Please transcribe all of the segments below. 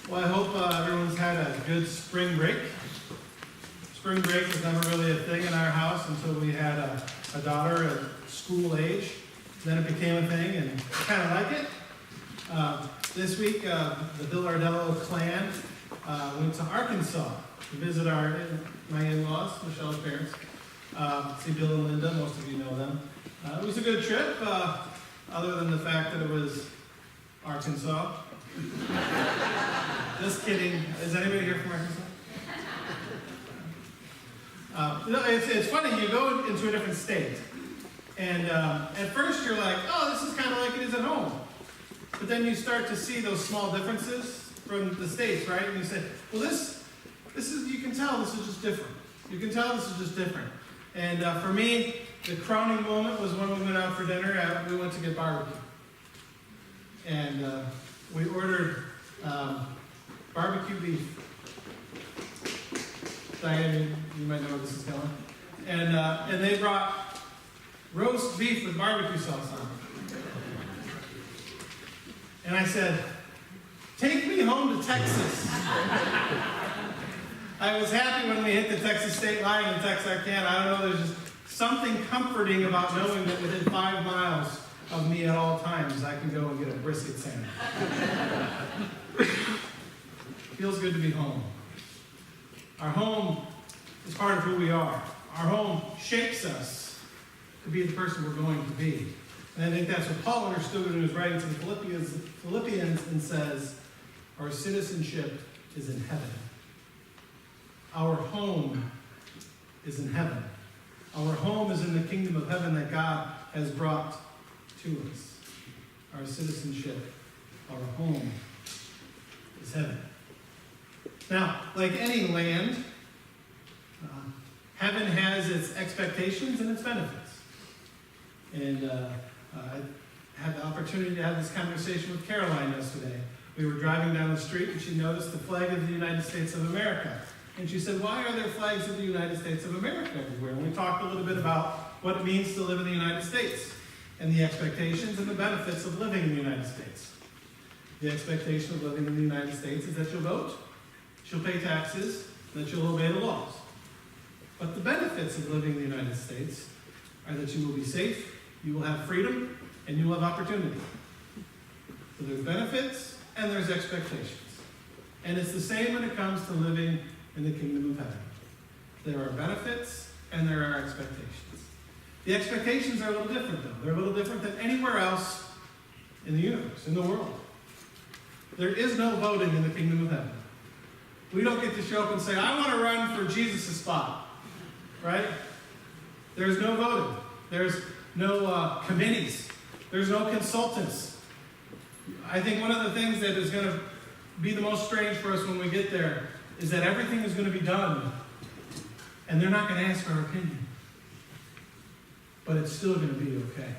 Well, I hope everyone's had a good spring break. Spring break was never really a thing in our house until we had a daughter at school age. Then it became a thing, and I kind of like it. This week, the Billardello clan went to Arkansas to visit my in-laws, Michelle's parents. See Bill and Linda, most of you know them. It was a good trip, other than the fact that it was Arkansas. Just kidding. Is anybody here from Arkansas? It's funny, you go into a different state. And at first you're like, oh, this is kind of like it is at home. But then you start to see those small differences from the states, right? And you say, well, this is, you can tell this is just different. You can tell this is just different. And for me, the crowning moment was when we went out for dinner. We went to get barbecue. And we ordered barbecue beef. Diane, you might know where this is going. And they brought roast beef with barbecue sauce on it. And I said, take me home to Texas. I was happy when we hit the Texas state line in Texarkana. I don't know, there's just something comforting about knowing that within 5 miles of me at all times, I can go and get a brisket sandwich. Feels good to be home. Our home is part of who we are. Our home shapes us to be the person we're going to be. And I think that's what Paul understood when he was writing to the Philippians and says, our citizenship is in heaven. Our home is in heaven. Our home is in the kingdom of heaven that God has brought to us. Our citizenship, our home is heaven. Now, like any land, heaven has its expectations and its benefits. And I had the opportunity to have this conversation with Caroline yesterday. We were driving down the street and she noticed the flag of the United States of America. And she said, why are there flags of the United States of America everywhere? And we talked a little bit about what it means to live in the United States and the expectations and the benefits of living in the United States. The expectation of living in the United States is that you'll vote, you'll pay taxes, that you'll obey the laws. But the benefits of living in the United States are that you will be safe, you will have freedom, and you will have opportunity. So there's benefits and there's expectations. And it's the same when it comes to living in the kingdom of heaven. There are benefits and there are expectations. The expectations are a little different though. They're a little different than anywhere else in the universe, in the world. There is no voting in the kingdom of heaven. We don't get to show up and say, I want to run for Jesus' spot, right? There's no voting. There's no committees. There's no consultants. I think one of the things that is going to be the most strange for us when we get there is that everything is going to be done, and they're not going to ask our opinion. But it's still going to be okay.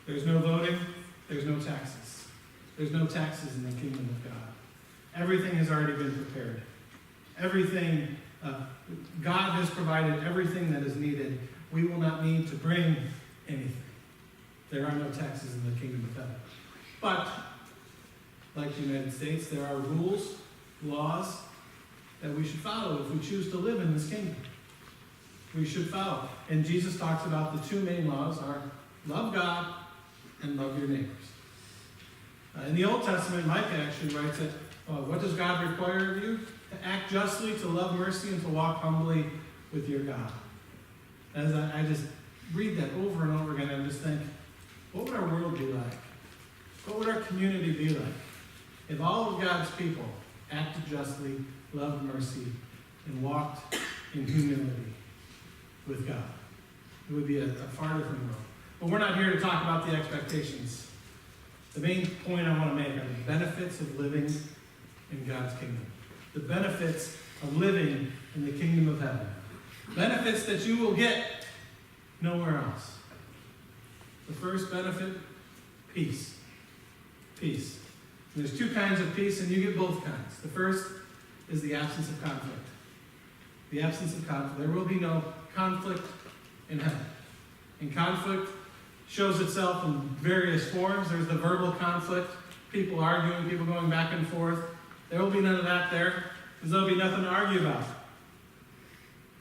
There's no voting. There's no taxes. There's no taxes in the kingdom of God. Everything has already been prepared. Everything, God has provided everything that is needed. We will not need to bring anything. There are no taxes in the kingdom of heaven. But, like the United States, there are rules, laws that we should follow if we choose to live in this kingdom. We should follow. And Jesus talks about the two main laws are love God and love your neighbors. In the Old Testament, Micah actually writes that, what does God require of you? To act justly, to love mercy, and to walk humbly with your God. As I just read that over and over again, I just think, what would our world be like? What would our community be like if all of God's people acted justly, loved mercy, and walked in humility with God? It would be a far different world. But we're not here to talk about the expectations. The main point I want to make are the benefits of living in God's kingdom. The benefits of living in the kingdom of heaven. Benefits that you will get nowhere else. The first benefit, peace. Peace. And there's two kinds of peace, and you get both kinds. The first is the absence of conflict. The absence of conflict. There will be no conflict in heaven. And conflict shows itself in various forms. There's the verbal conflict people arguing, people going back and forth. There will be none of that there, because there will be nothing to argue about.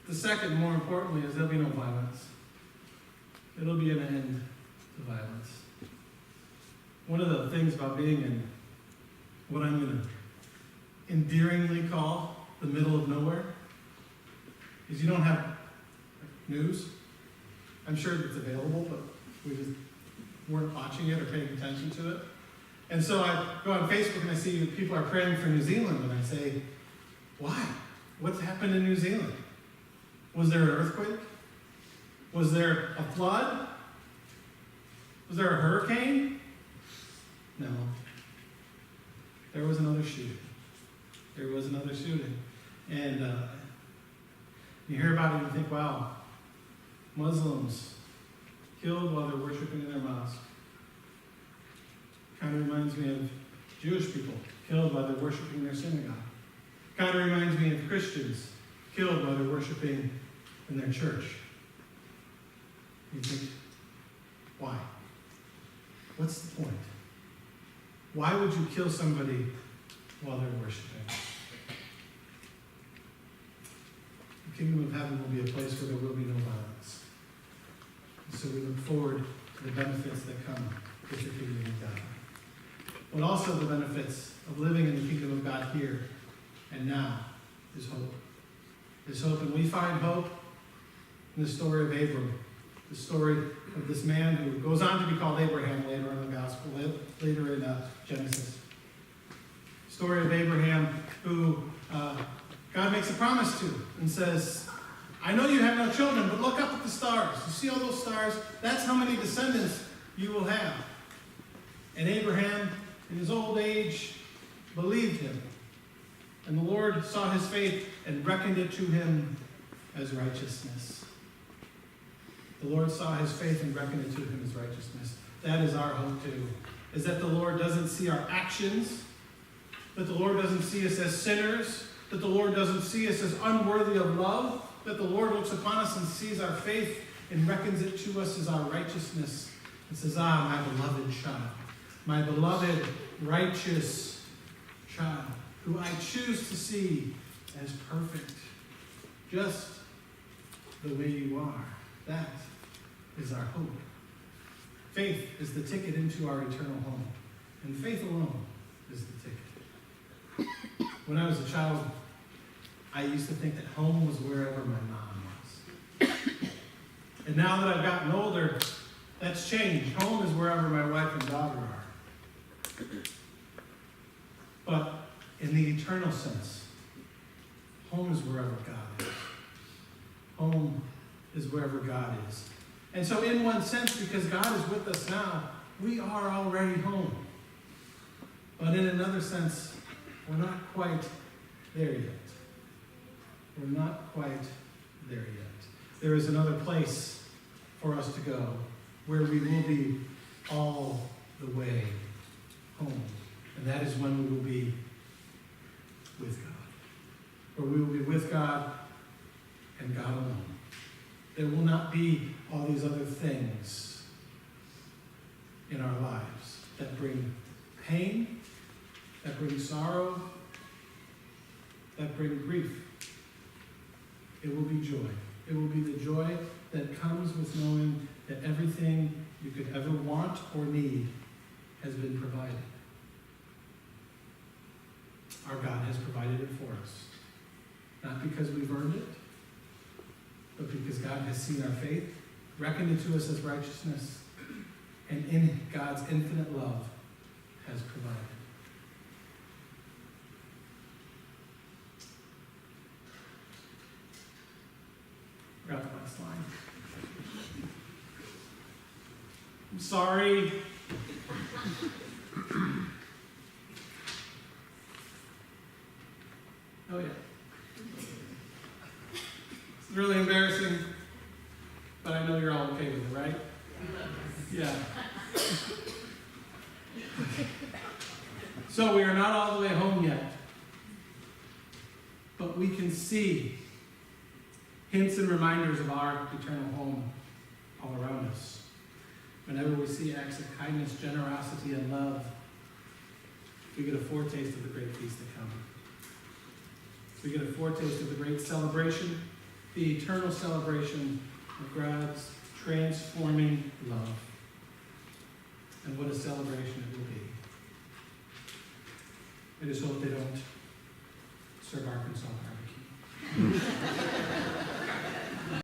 The second, more importantly, is there will be no violence. It'll be an end to violence. One of the things about being in what I'm going to endearingly call the middle of nowhere is you don't have news. I'm sure it's available, but we just weren't watching it or paying attention to it. And so I go on Facebook and I see people are praying for New Zealand, and I say, why? What's happened in New Zealand? Was there an earthquake? Was there a flood? Was there a hurricane? No. There was another shooting. There was another shooting. And you hear about it and you think, wow, Muslims killed while they're worshiping in their mosque. Kind of reminds me of Jewish people killed while they're worshiping in their synagogue. Kind of reminds me of Christians killed while they're worshiping in their church. You think, why? What's the point? Why would you kill somebody while they're worshiping? The kingdom of heaven will be a place where there will be no violence. And so we look forward to the benefits that come with the kingdom of God. But also the benefits of living in the kingdom of God here and now is hope. Is hope, and we find hope in the story of Abram, the story of this man who goes on to be called Abraham later in the gospel, later in Genesis. Story of Abraham who God makes a promise to and says, I know you have no children, but look up at the stars. You see all those stars? That's how many descendants you will have. And Abraham, in his old age, believed him. And the Lord saw his faith and reckoned it to him as righteousness. The Lord saw his faith and reckoned it to him as righteousness. That is our hope too, is that the Lord doesn't see our actions, that the Lord doesn't see us as sinners, that the Lord doesn't see us as unworthy of love, that the Lord looks upon us and sees our faith and reckons it to us as our righteousness and says, my beloved child, my beloved righteous child, who I choose to see as perfect, just the way you are. That is our hope. Faith is the ticket into our eternal home, and faith alone is the ticket. When I was a child, I used to think that home was wherever my mom was. And now that I've gotten older, that's changed. Home is wherever my wife and daughter are. But in the eternal sense, home is wherever God is. Home is wherever God is. And so in one sense, because God is with us now, we are already home. But in another sense, we're not quite there yet. We're not quite there yet. There is another place for us to go where we will be all the way home. And that is when we will be with God. Where we will be with God and God alone. There will not be all these other things in our lives that bring pain, that bring sorrow, that bring grief. It will be joy. It will be the joy that comes with knowing that everything you could ever want or need has been provided. Our God has provided it for us. Not because we've earned it, but because God has seen our faith, reckoned it to us as righteousness, and in God's infinite love has provided. Forgot the last line. I'm sorry. Oh, yeah. It's really embarrassing, but I know you're all okay with it, right? Yeah. So we are not all the way home yet, but we can see hints and reminders of our eternal home all around us. Whenever we see acts of kindness, generosity, and love we get a foretaste of the great feast to come. We get a foretaste of the great celebration, the eternal celebration of God's transforming love. And what a celebration it will be. I just hope they don't serve Arkansas barbecue.